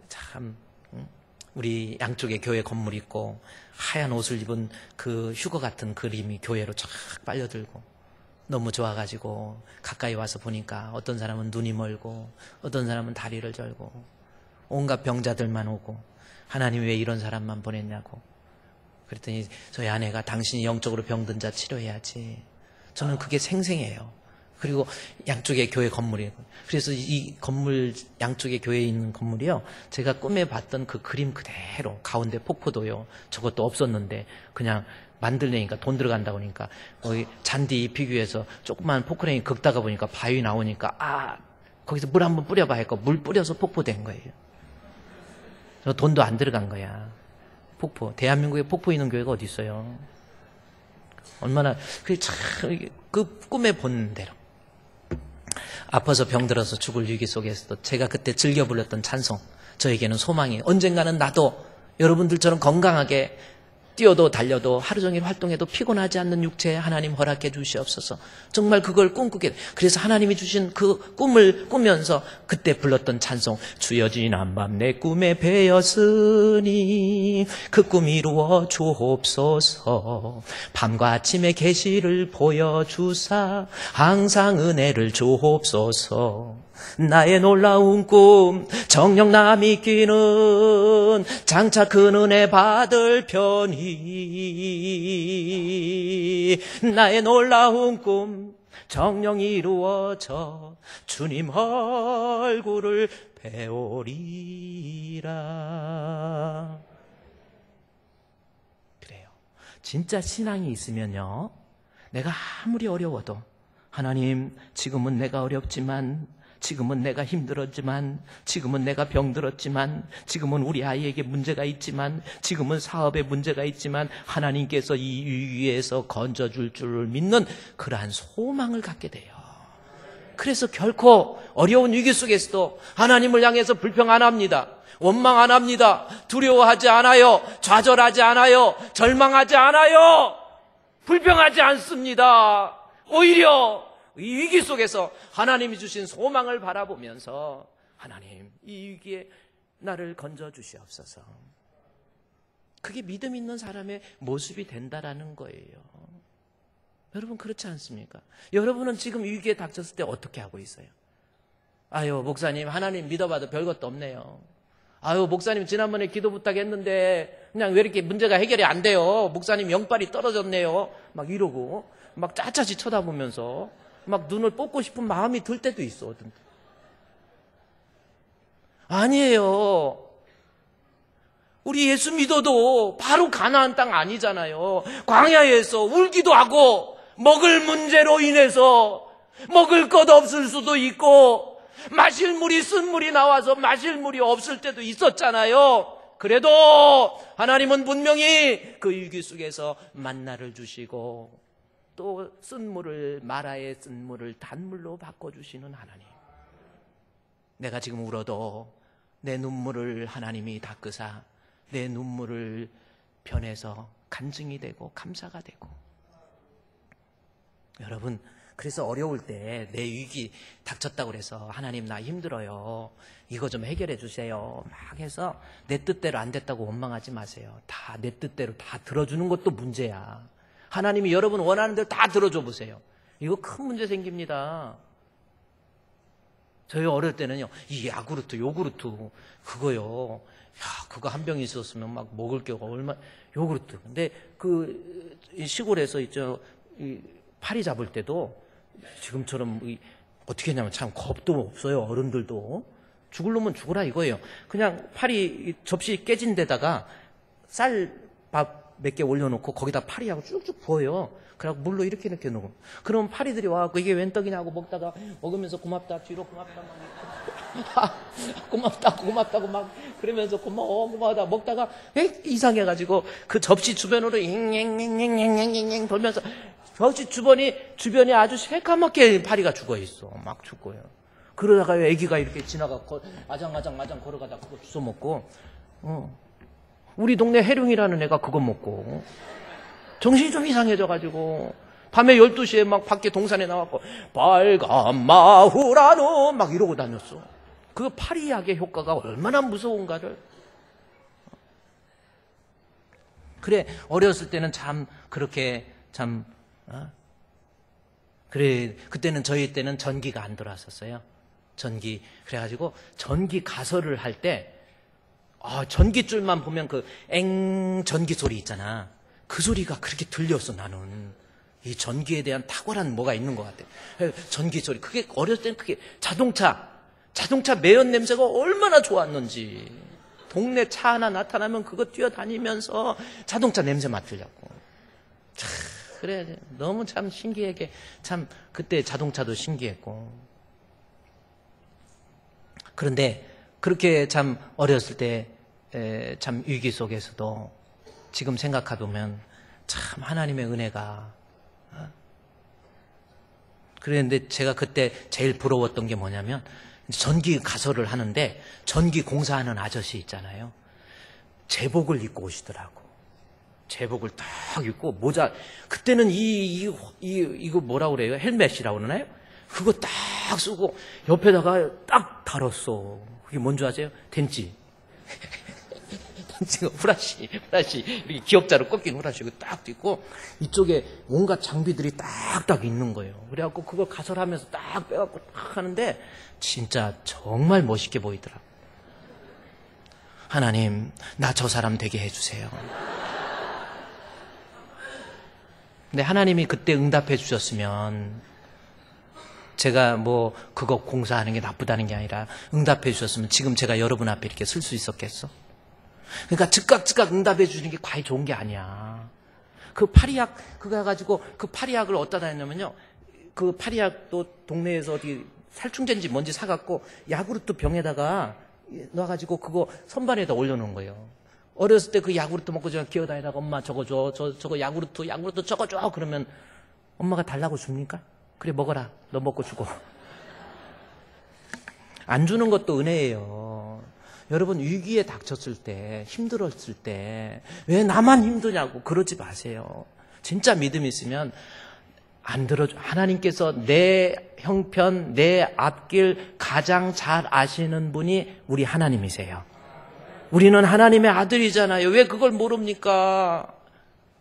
Speaker 1: 참 우리 양쪽에 교회 건물 있고 하얀 옷을 입은 그 휴거 같은 그림이 교회로 쫙 빨려들고 너무 좋아가지고 가까이 와서 보니까 어떤 사람은 눈이 멀고 어떤 사람은 다리를 절고 온갖 병자들만 오고 하나님 왜 이런 사람만 보냈냐고. 그랬더니 저희 아내가 당신이 영적으로 병든 자 치료해야지. 저는 그게 생생해요. 그리고 양쪽에 교회 건물이에요. 그래서 이 건물 양쪽에 교회에 있는 건물이요. 제가 꿈에 봤던 그 그림 그대로 가운데 폭포도요. 저것도 없었는데 그냥 만들려니까 돈 들어간다고 하니까 거기 잔디 입히기 위해서 조그만 포크레인 긁다가 보니까 바위 나오니까 거기서 물 한번 뿌려봐 했고 물 뿌려서 폭포된 거예요. 저 돈도 안 들어간 거야. 폭포. 대한민국에 폭포 있는 교회가 어디 있어요? 얼마나 그 꿈에 본 대로 아파서 병들어서 죽을 위기 속에서도 제가 그때 즐겨 불렀던 찬송 저에게는 소망이 언젠가는 나도 여러분들처럼 건강하게 뛰어도 달려도 하루 종일 활동해도 피곤하지 않는 육체 하나님 허락해 주시옵소서. 정말 그걸 꿈꾸게 돼. 그래서 하나님이 주신 그 꿈을 꾸면서 그때 불렀던 찬송 주여 지난 밤 내 꿈에 배었으니 그 꿈 이루어 주옵소서. 밤과 아침의 계시를 보여주사 항상 은혜를 주옵소서. 나의 놀라운 꿈 정녕 나 믿기는 장차 큰 은혜 받을 편이 나의 놀라운 꿈 정녕 이루어져 주님 얼굴을 배우리라. 그래요. 진짜 신앙이 있으면요 내가 아무리 어려워도 하나님 지금은 내가 어렵지만 지금은 내가 힘들었지만 지금은 내가 병들었지만 지금은 우리 아이에게 문제가 있지만 지금은 사업에 문제가 있지만 하나님께서 이 위기에서 건져줄 줄을 믿는 그러한 소망을 갖게 돼요. 그래서 결코 어려운 위기 속에서도 하나님을 향해서 불평 안 합니다. 원망 안 합니다. 두려워하지 않아요. 좌절하지 않아요. 절망하지 않아요. 불평하지 않습니다. 오히려 이 위기 속에서 하나님이 주신 소망을 바라보면서 하나님 이 위기에 나를 건져주시옵소서. 그게 믿음 있는 사람의 모습이 된다라는 거예요. 여러분 그렇지 않습니까? 여러분은 지금 위기에 닥쳤을 때 어떻게 하고 있어요? 아유 목사님 하나님 믿어봐도 별것도 없네요. 아유 목사님 지난번에 기도 부탁했는데 그냥 왜 이렇게 문제가 해결이 안 돼요? 목사님 영빨이 떨어졌네요. 막 이러고 막 짜짜지 쳐다보면서 막 눈을 뽑고 싶은 마음이 들 때도 있어. 아니에요. 우리 예수 믿어도 바로 가나안 땅 아니잖아요. 광야에서 울기도 하고 먹을 문제로 인해서 먹을 것 없을 수도 있고 마실 물이 쓴물이 나와서 마실 물이 없을 때도 있었잖아요. 그래도 하나님은 분명히 그 위기 속에서 만나를 주시고 또 쓴물을 마라의 쓴물을 단물로 바꿔주시는 하나님. 내가 지금 울어도 내 눈물을 하나님이 닦으사 내 눈물을 변해서 간증이 되고 감사가 되고. 여러분, 그래서 어려울 때 내 위기 닥쳤다고 그래서 하나님 나 힘들어요, 이거 좀 해결해 주세요 막 해서 내 뜻대로 안 됐다고 원망하지 마세요. 다 내 뜻대로 다 들어주는 것도 문제야. 하나님이 여러분 원하는 대로 다 들어줘 보세요. 이거 큰 문제 생깁니다. 저희 어릴 때는요, 이 야구르트, 요구르트 그거요, 야, 그거 한 병 있었으면 막 먹을 게가 얼마, 요구르트. 근데 그 시골에서 있죠, 이 파리 잡을 때도 지금처럼 어떻게 했냐면 참 겁도 없어요. 어른들도 죽을 놈은 죽으라 이거예요. 그냥 파리 접시 깨진 데다가 쌀밥 몇 개 올려놓고 거기다 파리하고 쭉쭉 부어요. 그래갖고 물로 이렇게 넣고. 그럼 파리들이 와갖고 이게 웬 떡이냐고 먹다가 먹으면서 고맙다, 뒤로 고맙다 막 고맙다고 막 그러면서 고마워하다 먹다가 이상해가지고 그 접시 주변으로 잉잉잉잉잉잉잉 돌면서 접시 주변이 아주 새까맣게 파리가 죽어있어. 막 죽고요. 그러다가 애기가 이렇게 지나가고 아장아장 걸어가다 그거 주워 먹고, 우리 동네 해룡이라는 애가 그거 먹고 정신이 좀 이상해져가지고 밤에 12시에 막 밖에 동산에 나왔고 빨간 마후라노 막 이러고 다녔어. 그 파리약의 효과가 얼마나 무서운가를. 그래, 어렸을 때는 참 그렇게 참 그래, 그때는 저희 때는 전기가 안 들어왔었어요. 전기. 그래가지고 전기 가설을 할 때 전기줄만 보면 그 전기 소리 있잖아. 그 소리가 그렇게 들렸어. 나는 이 전기에 대한 탁월한 뭐가 있는 것 같아. 전기 소리. 그게 어렸을 때는 그게 자동차 매연 냄새가 얼마나 좋았는지. 동네 차 하나 나타나면 그거 뛰어다니면서 자동차 냄새 맡으려고. 참, 그래, 너무 참 신기하게, 참 그때 자동차도 신기했고. 그런데 그렇게 참 어렸을 때 참 위기 속에서도 지금 생각해보면 참 하나님의 은혜가. 그랬는데 제가 그때 제일 부러웠던 게 뭐냐면, 전기 가설을 하는데 전기 공사하는 아저씨 있잖아요. 제복을 입고 오시더라고. 제복을 딱 입고 모자, 그때는 이거 뭐라 그래요? 헬멧이라고 그러나요? 그거 딱 쓰고 옆에다가 딱 달았어. 그게 뭔지 아세요? 덴지. 덴지가 후라시 이렇게 기역자로 꺾인 후라시 이거 딱 있고 이쪽에 온갖 장비들이 딱딱 있는 거예요. 그래갖고 그걸 가설하면서 딱 빼갖고 딱 하는데 진짜 정말 멋있게 보이더라. 하나님, 나 저 사람 되게 해주세요. 근데 하나님이 그때 응답해 주셨으면, 제가 뭐 그거 공사하는 게 나쁘다는 게 아니라 응답해 주셨으면 지금 제가 여러분 앞에 이렇게 설 수 있었겠어? 그러니까 즉각 응답해 주는 게 과히 좋은 게 아니야. 그 파리약 그거 해가지고 그 파리약을 어디다 다녔냐면요, 그 파리약도 동네에서 어디 살충제인지 뭔지 사갖고 야구르트 병에다가 넣어가지고 그거 선반에다 올려놓은 거예요. 어렸을 때 그 야구르트 먹고 제가 기어다니다가 엄마 저거 줘, 저거 야구르트 저거 줘 그러면 엄마가 달라고 줍니까? 그래 먹어라, 너 먹고 주고. 안 주는 것도 은혜예요. 여러분, 위기에 닥쳤을 때, 힘들었을 때 왜 나만 힘드냐고 그러지 마세요. 진짜 믿음이 있으면 안 들어줘. 하나님께서 내 형편, 내 앞길 가장 잘 아시는 분이 우리 하나님이세요. 우리는 하나님의 아들이잖아요. 왜 그걸 모릅니까?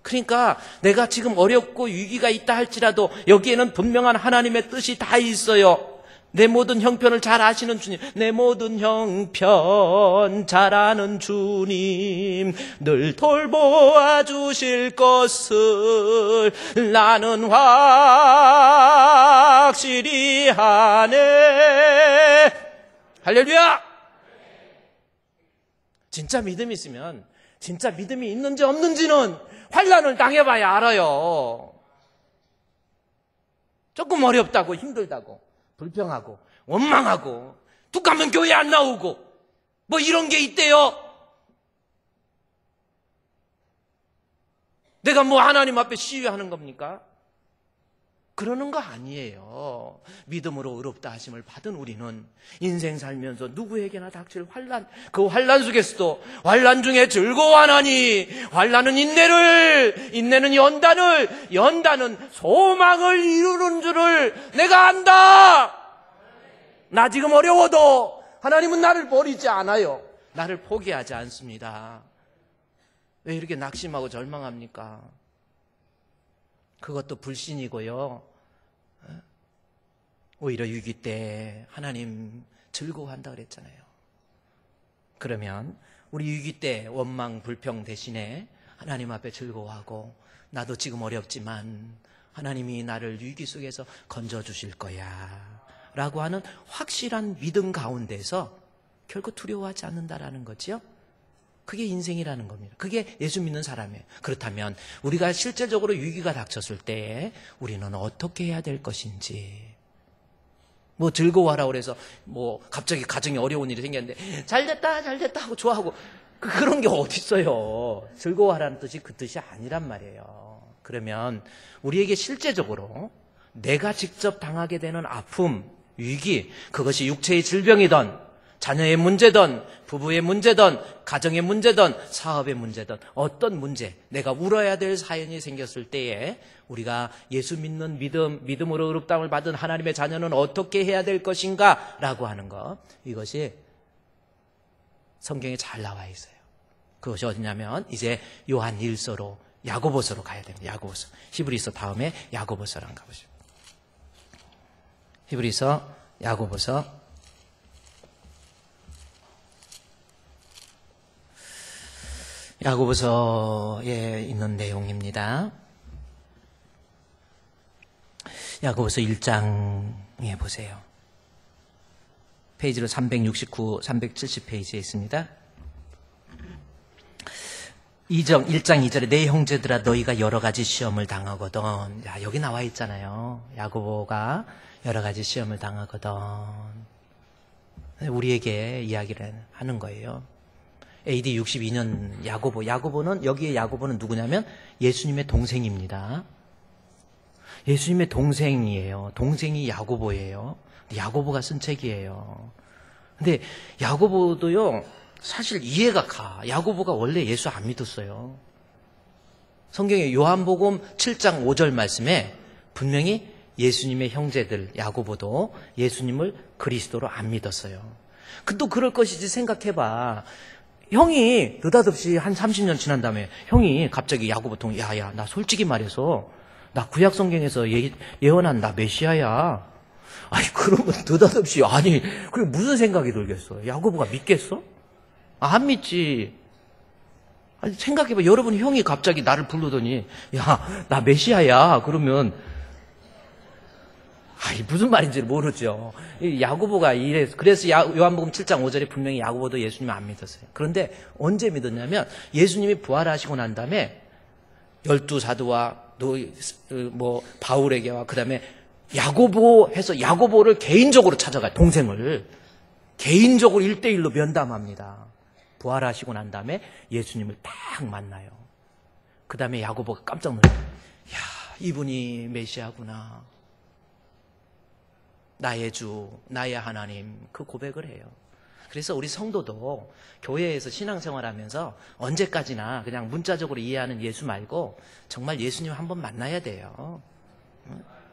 Speaker 1: 그러니까 내가 지금 어렵고 위기가 있다 할지라도 여기에는 분명한 하나님의 뜻이 다 있어요. 내 모든 형편을 잘 아시는 주님, 내 모든 형편 잘 아는 주님, 늘 돌보아 주실 것을 나는 확실히 하네. 할렐루야! 진짜 믿음이 있으면, 진짜 믿음이 있는지 없는지는 환난을 당해봐야 알아요. 조금 어렵다고, 힘들다고, 불평하고, 원망하고, 뚝 하면 교회 안 나오고, 뭐 이런 게 있대요. 내가 뭐 하나님 앞에 시위하는 겁니까? 그러는 거 아니에요. 믿음으로 의롭다 하심을 받은 우리는 인생 살면서 누구에게나 닥칠 환난, 그 환난 속에서도 환난 중에 즐거워하나니, 환난은 인내는 연단은 소망을 이루는 줄을 내가 안다. 나 지금 어려워도 하나님은 나를 버리지 않아요. 나를 포기하지 않습니다. 왜 이렇게 낙심하고 절망합니까? 그것도 불신이고요. 오히려 위기 때 하나님 즐거워한다 그랬잖아요. 그러면 우리 위기 때 원망, 불평 대신에 하나님 앞에 즐거워하고, 나도 지금 어렵지만 하나님이 나를 위기 속에서 건져주실 거야 라고 하는 확실한 믿음 가운데서 결코 두려워하지 않는다라는 거죠. 그게 인생이라는 겁니다. 그게 예수 믿는 사람이에요. 그렇다면 우리가 실제적으로 위기가 닥쳤을 때 우리는 어떻게 해야 될 것인지. 뭐 즐거워하라고 그래서 뭐 갑자기 가정에 어려운 일이 생겼는데 잘됐다 하고 좋아하고, 그런 게 어디 있어요. 즐거워하라는 뜻이 그 뜻이 아니란 말이에요. 그러면 우리에게 실제적으로 내가 직접 당하게 되는 아픔, 위기, 그것이 육체의 질병이든 자녀의 문제든 부부의 문제든 가정의 문제든 사업의 문제든 어떤 문제, 내가 울어야 될 사연이 생겼을 때에 우리가 예수 믿는 믿음으로 의롭다함을 받은 하나님의 자녀는 어떻게 해야 될 것인가 라고 하는 것, 이것이 성경에 잘 나와 있어요. 그것이 어디냐면 이제 요한 1서로 야고보서로 가야 됩니다. 야고보서. 히브리서 다음에 야고보서로 한번 가보시죠. 히브리서, 야고보서. 야고보서에 있는 내용입니다. 야고보서 1장에 보세요. 페이지로 369, 370페이지에 있습니다. 1장 2절에 내 형제들아 너희가 여러 가지 시험을 당하거든. 야, 여기 나와 있잖아요. 야고보가 여러 가지 시험을 당하거든. 우리에게 이야기를 하는 거예요. AD 62년 야고보는, 여기에 야고보는 누구냐면 예수님의 동생입니다. 예수님의 동생이에요. 동생이 야고보예요. 야고보가 쓴 책이에요. 근데 야고보도요, 사실 이해가 가. 야고보가 원래 예수 안 믿었어요. 성경에 요한복음 7장 5절 말씀에 분명히 예수님의 형제들 야고보도 예수님을 그리스도로 안 믿었어요. 또 그럴 것이지 생각해봐. 형이 느닷없이 한 30년 지난 다음에 형이 갑자기 야고보 통, 야야, 나 솔직히 말해서 나 구약 성경에서 예언한 나 메시아야. 아니, 그러면 느닷없이, 아니, 그게 무슨 생각이 들겠어? 야고보가 믿겠어? 안 믿지. 아니, 생각해봐. 여러분, 형이 갑자기 나를 부르더니, 야, 나 메시아야. 그러면, 아니, 무슨 말인지 모르죠. 야고보가 이래서, 그래서 요한복음 7장 5절에 분명히 야고보도 예수님을 안 믿었어요. 그런데 언제 믿었냐면, 예수님이 부활하시고 난 다음에, 12사도와 바울에게와 그 다음에 야고보 해서 야고보를 개인적으로 찾아가요. 동생을. 개인적으로 1대1로 면담합니다. 부활하시고 난 다음에 예수님을 딱 만나요. 그 다음에 야고보가 깜짝 놀라요. 야, 이분이 메시아구나. 나의 주, 나의 하나님, 그 고백을 해요. 그래서 우리 성도도 교회에서 신앙생활하면서 언제까지나 그냥 문자적으로 이해하는 예수 말고 정말 예수님 한번 만나야 돼요.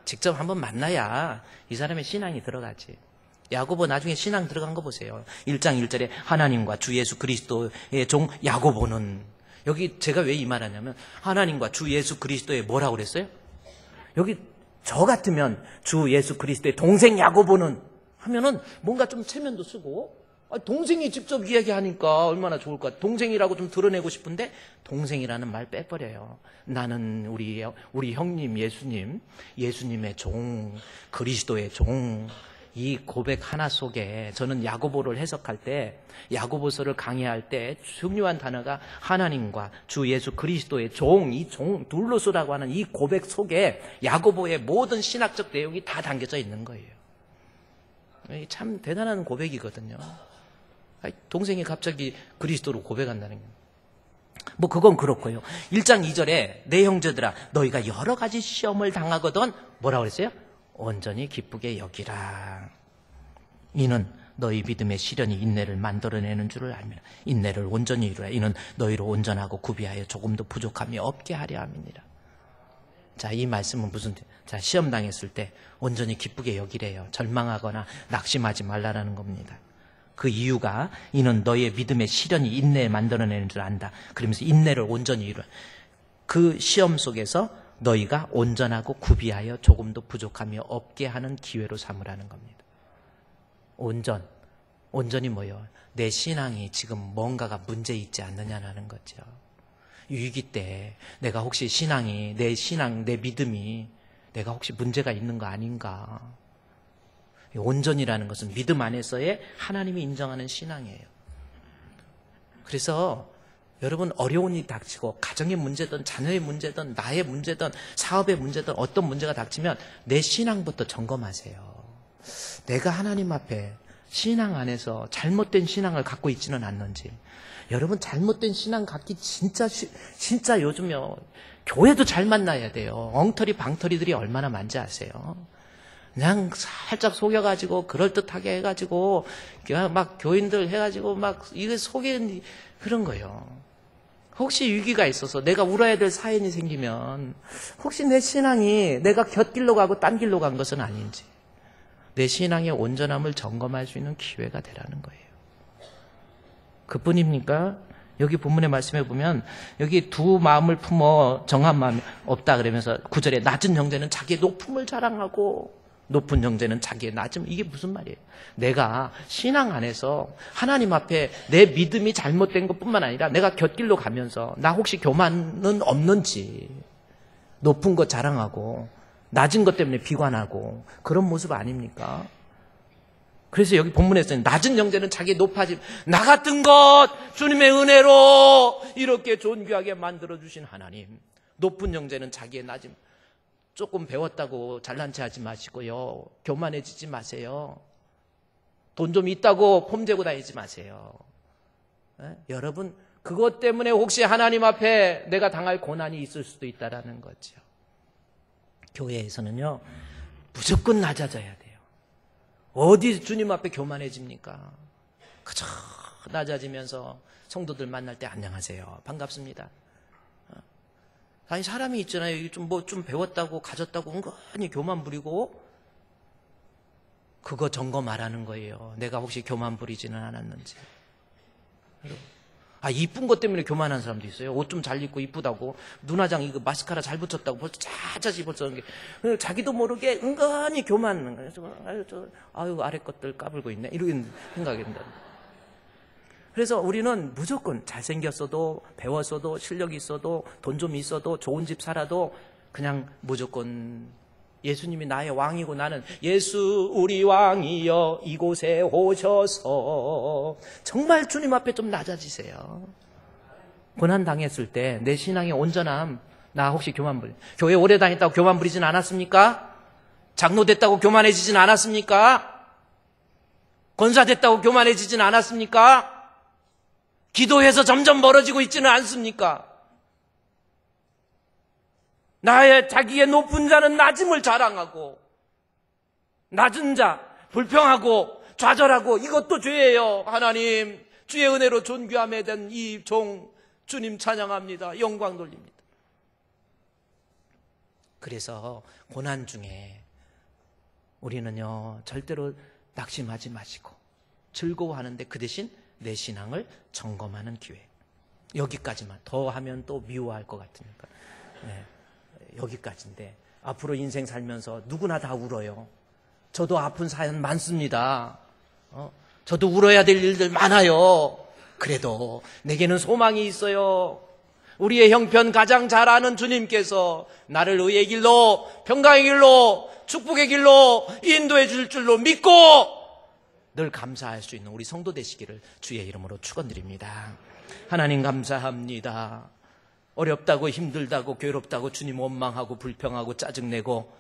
Speaker 1: 직접 한번 만나야 이 사람의 신앙이 들어가지. 야고보 나중에 신앙 들어간 거 보세요. 1장 1절에 하나님과 주 예수 그리스도의 종 야고보는, 여기 제가 왜 이 말하냐면 하나님과 주 예수 그리스도의 뭐라고 그랬어요? 여기 저 같으면 주 예수 그리스도의 동생 야고보는 하면은 뭔가 좀 체면도 쓰고, 동생이 직접 이야기하니까 얼마나 좋을까. 동생이라고 좀 드러내고 싶은데 동생이라는 말 빼버려요. 나는 우리 형님 예수님의 종, 그리스도의 종, 이 고백 하나 속에 저는 야고보를 해석할 때, 야고보서를 강의할 때 중요한 단어가 하나님과 주 예수 그리스도의 종, 이 종, 둘로스라고 하는 이 고백 속에 야고보의 모든 신학적 내용이 다 담겨져 있는 거예요. 참 대단한 고백이거든요. 동생이 갑자기 그리스도로 고백한다는 게. 뭐 그건 그렇고요. 1장 2절에 내 형제들아 너희가 여러 가지 시험을 당하거든 뭐라고 그랬어요? 온전히 기쁘게 여기라. 이는 너희 믿음의 시련이 인내를 만들어내는 줄을 알며 인내를 온전히 이루라. 이는 너희로 온전하고 구비하여 조금도 부족함이 없게 하려 함이니라. 자, 이 말씀은 무슨, 자, 시험 당했을 때 온전히 기쁘게 여기래요. 절망하거나 낙심하지 말라라는 겁니다. 그 이유가 이는 너희의 믿음의 시련이 인내에 만들어내는 줄 안다. 그러면서 인내를 온전히 이루라. 그 시험 속에서 너희가 온전하고 구비하여 조금도 부족함이 없게 하는 기회로 삼으라는 겁니다. 온전이 뭐예요? 내 신앙이 지금 뭔가가 문제 있지 않느냐는 거죠. 위기 때 내가 혹시 신앙이, 내 신앙, 내 믿음이 내가 혹시 문제가 있는 거 아닌가. 온전이라는 것은 믿음 안에서의 하나님이 인정하는 신앙이에요. 그래서 여러분 어려운 일이 닥치고 가정의 문제든 자녀의 문제든 나의 문제든 사업의 문제든 어떤 문제가 닥치면 내 신앙부터 점검하세요. 내가 하나님 앞에 신앙 안에서 잘못된 신앙을 갖고 있지는 않는지. 여러분 잘못된 신앙 갖기 진짜 요즘요 교회도 잘 만나야 돼요. 엉터리 방터리들이 얼마나 많지 아세요? 그냥 살짝 속여가지고 그럴듯하게 해가지고 막 교인들 해가지고 막 이게 속이는 그런 거예요. 혹시 위기가 있어서 내가 울어야 될 사연이 생기면 혹시 내 신앙이 내가 곁길로 가고 딴 길로 간 것은 아닌지 내 신앙의 온전함을 점검할 수 있는 기회가 되라는 거예요. 그뿐입니까? 여기 본문의 말씀에 보면 여기 두 마음을 품어 정한 마음이 없다 그러면서 9절에 낮은 형제는 자기의 높음을 자랑하고 높은 형제는 자기의 낮음. 이게 무슨 말이에요? 내가 신앙 안에서 하나님 앞에 내 믿음이 잘못된 것뿐만 아니라 내가 곁길로 가면서 나 혹시 교만은 없는지 높은 것 자랑하고 낮은 것 때문에 비관하고 그런 모습 아닙니까? 그래서 여기 본문에서는 낮은 형제는 자기의 높아짐, 나 같은 것 주님의 은혜로 이렇게 존귀하게 만들어주신 하나님. 높은 형제는 자기의 낮음. 조금 배웠다고 잘난 체 하지 마시고요. 교만해지지 마세요. 돈 좀 있다고 폼재고 다니지 마세요. 여러분 그것 때문에 혹시 하나님 앞에 내가 당할 고난이 있을 수도 있다라는 거죠. 교회에서는요 무조건 낮아져야 돼요. 어디 주님 앞에 교만해집니까? 그저 낮아지면서 성도들 만날 때 안녕하세요. 반갑습니다. 아니 사람이 있잖아요. 좀 배웠다고 가졌다고 은근히 교만 부리고 그거 점검하라는 거예요. 내가 혹시 교만 부리지는 않았는지. 이쁜 것 때문에 교만한 사람도 있어요. 옷 좀 잘 입고 이쁘다고 눈화장 이거 마스카라 잘 붙였다고 벌써 짜짜지 벌써 자기도 모르게 은근히 교만하는 거예요. 아래 것들 까불고 있네. 이렇게 생각이 든다. 그래서 우리는 무조건 잘생겼어도 배웠어도 실력이 있어도 돈 좀 있어도 좋은 집 살아도 그냥 무조건 예수님이 나의 왕이고 나는 예수 우리 왕이여 이곳에 오셔서 정말 주님 앞에 좀 낮아지세요. 고난 당했을 때 내 신앙의 온전함 나 혹시 교만 부리 교회 오래 다녔다고 교만 부리진 않았습니까? 장로 됐다고 교만해지진 않았습니까? 권사 됐다고 교만해지진 않았습니까? 기도해서 점점 멀어지고 있지는 않습니까? 자기의 높은 자는 낮음을 자랑하고 낮은 자, 불평하고 좌절하고 이것도 죄예요. 하나님, 주의 은혜로 존귀함에 된 이 종 주님 찬양합니다. 영광 돌립니다. 그래서 고난 중에 우리는요 절대로 낙심하지 마시고 즐거워하는데 그 대신 내 신앙을 점검하는 기회. 여기까지만. 더 하면 또 미워할 것 같으니까. 네, 여기까지인데 앞으로 인생 살면서 누구나 다 울어요. 저도 아픈 사연 많습니다. 저도 울어야 될 일들 많아요. 그래도 내게는 소망이 있어요. 우리의 형편 가장 잘 아는 주님께서 나를 의의 길로, 평강의 길로, 축복의 길로 인도해 줄 줄로 믿고 늘 감사할 수 있는 우리 성도 되시기를 주의 이름으로 축원드립니다. 하나님 감사합니다. 어렵다고 힘들다고 괴롭다고 주님 원망하고 불평하고 짜증내고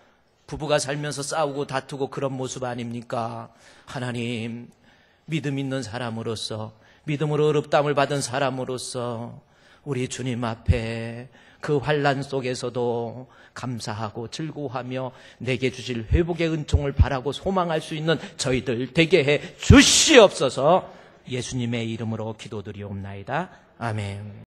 Speaker 1: 부부가 살면서 싸우고 다투고 그런 모습 아닙니까? 하나님, 믿음 있는 사람으로서, 믿음으로 어렵담을 받은 사람으로서 우리 주님 앞에 그 환난 속에서도 감사하고 즐거워하며 내게 주실 회복의 은총을 바라고 소망할 수 있는 저희들 되게 해 주시옵소서. 예수님의 이름으로 기도드리옵나이다. 아멘.